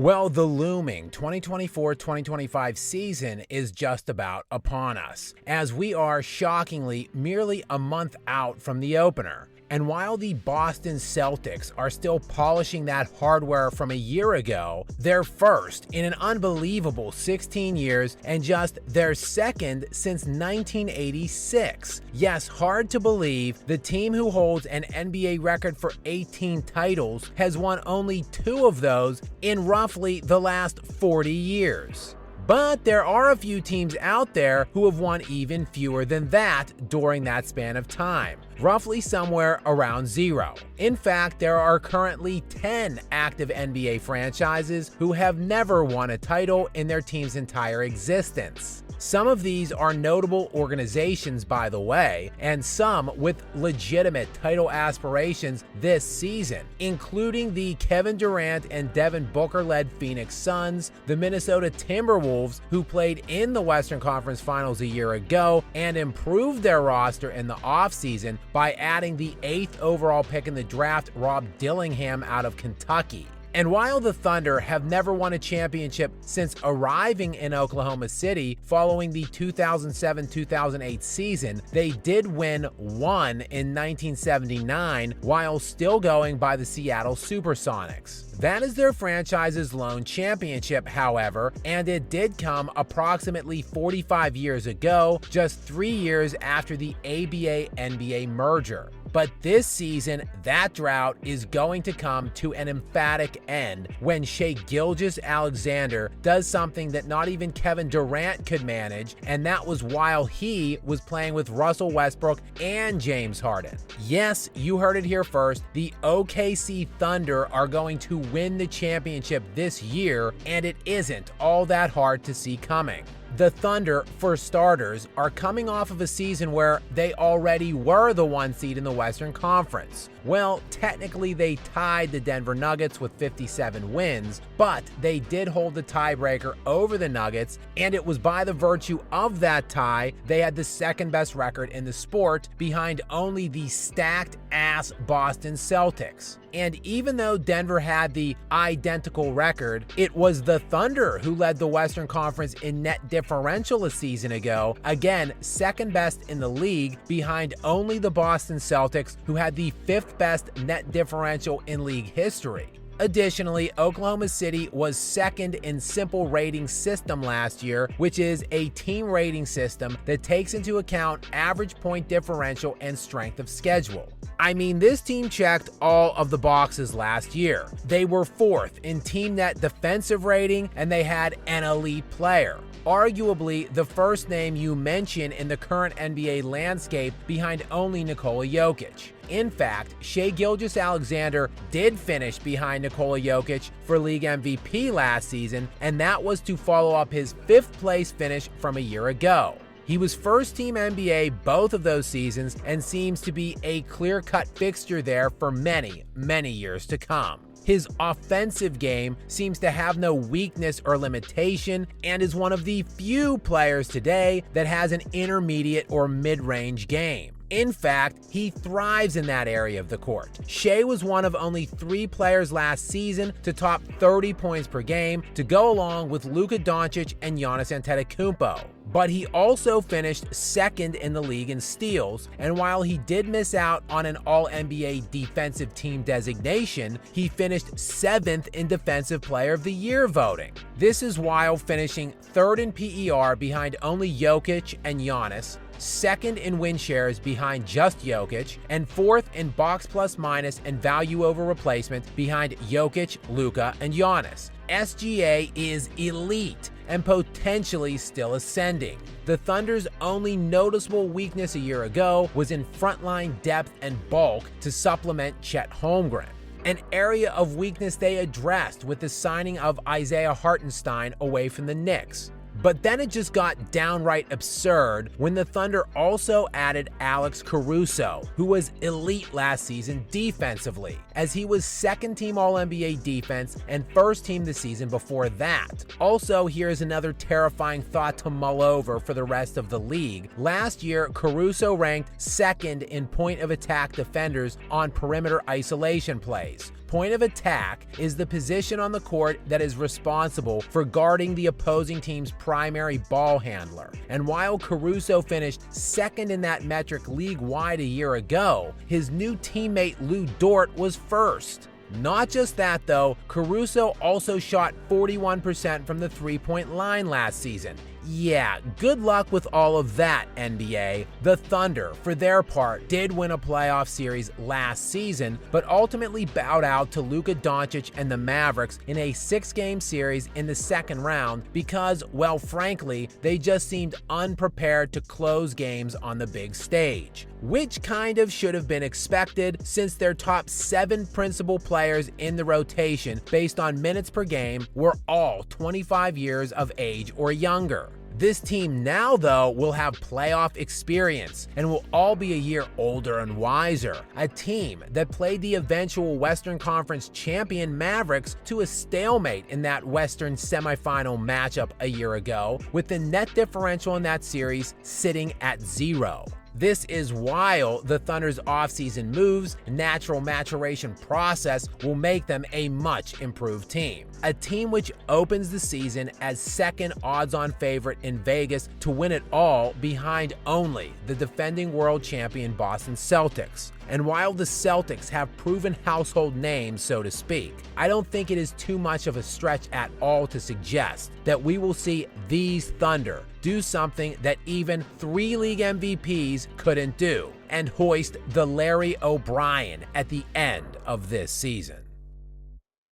Well, the looming 2024-2025 season is just about upon us, as we are shockingly merely a month out from the opener. And while the Boston Celtics are still polishing that hardware from a year ago, they're first in an unbelievable 16 years and just their second since 1986. Yes, hard to believe the team who holds an NBA record for 18 titles has won only 2 of those in roughly the last 40 years. But there are a few teams out there who have won even fewer than that during that span of time, roughly somewhere around 0. In fact, there are currently 10 active NBA franchises who have never won a title in their team's entire existence. Some of these are notable organizations, by the way, and some with legitimate title aspirations this season, including the Kevin Durant and Devin Booker-led Phoenix Suns, the Minnesota Timberwolves, who played in the Western Conference Finals a year ago and improved their roster in the offseason by adding the 8th overall pick in the draft, Rob Dillingham out of Kentucky. And while the Thunder have never won a championship since arriving in Oklahoma City following the 2007-2008 season, they did win one in 1979 while still going by the Seattle Supersonics. That is their franchise's lone championship, however, and it did come approximately 45 years ago, just 3 years after the ABA-NBA merger. But this season, that drought is going to come to an emphatic end when Shai Gilgeous-Alexander does something that not even Kevin Durant could manage, and that was while he was playing with Russell Westbrook and James Harden. Yes, you heard it here first. The OKC Thunder are going to win the championship this year, and it isn't all that hard to see coming. The Thunder, for starters, are coming off of a season where they already were the 1 seed in the Western Conference. Well, technically they tied the Denver Nuggets with 57 wins, but they did hold the tiebreaker over the Nuggets, and it was by the virtue of that tie they had the second best record in the sport, behind only the stacked-ass Boston Celtics. And even though Denver had the identical record, it was the Thunder who led the Western Conference in net differential a season ago, again second best in the league, behind only the Boston Celtics, who had the 5th best net differential in league history. Additionally, Oklahoma City was second in simple rating system last year, which is a team rating system that takes into account average point differential and strength of schedule. I mean, this team checked all of the boxes last year. They were 4th in team net defensive rating, and they had an elite player. Arguably the first name you mention in the current NBA landscape, behind only Nikola Jokic. In fact, Shai Gilgeous-Alexander did finish behind Nikola Jokic for league MVP last season, and that was to follow up his 5th place finish from a year ago. He was first team NBA both of those seasons and seems to be a clear-cut fixture there for many, many years to come. His offensive game seems to have no weakness or limitation, and is one of the few players today that has an intermediate or mid-range game. In fact, he thrives in that area of the court. Shai was one of only 3 players last season to top 30 points per game, to go along with Luka Doncic and Giannis Antetokounmpo. But he also finished second in the league in steals, and while he did miss out on an All-NBA defensive team designation, he finished 7th in Defensive Player of the Year voting. This is while finishing 3rd in PER behind only Jokic and Giannis, 2nd in win shares behind just Jokic, and 4th in box plus minus and value over replacement behind Jokic, Luka, and Giannis. SGA is elite and potentially still ascending. The Thunder's only noticeable weakness a year ago was in frontline depth and bulk to supplement Chet Holmgren, an area of weakness they addressed with the signing of Isaiah Hartenstein away from the Knicks. But then it just got downright absurd when the Thunder also added Alex Caruso, who was elite last season defensively, as he was 2nd team All-NBA defense and 1st team the season before that. Also, here's another terrifying thought to mull over for the rest of the league. Last year, Caruso ranked 2nd in point of attack defenders on perimeter isolation plays, Point of attack is the position on the court that is responsible for guarding the opposing team's primary ball handler. And while Caruso finished second in that metric league-wide a year ago, his new teammate Lou Dort was first. Not just that though, Caruso also shot 41% from the three-point line last season. Yeah, good luck with all of that, NBA. The Thunder, for their part, did win a playoff series last season, but ultimately bowed out to Luka Doncic and the Mavericks in a 6-game series in the second round because, well, frankly, they just seemed unprepared to close games on the big stage. Which kind of should have been expected since their top 7 principal players in the rotation, based on minutes per game, were all 25 years of age or younger. This team now, though, will have playoff experience and will all be a year older and wiser. A team that played the eventual Western Conference champion Mavericks to a stalemate in that Western semifinal matchup a year ago, with the net differential in that series sitting at 0. This is while the Thunder's offseason moves, natural maturation process will make them a much improved team. A team which opens the season as second odds-on favorite in Vegas to win it all, behind only the defending world champion Boston Celtics. And while the Celtics have proven household names, so to speak, I don't think it is too much of a stretch at all to suggest that we will see these Thunder do something that even 3 league MVPs couldn't do, and hoist the Larry O'Brien at the end of this season.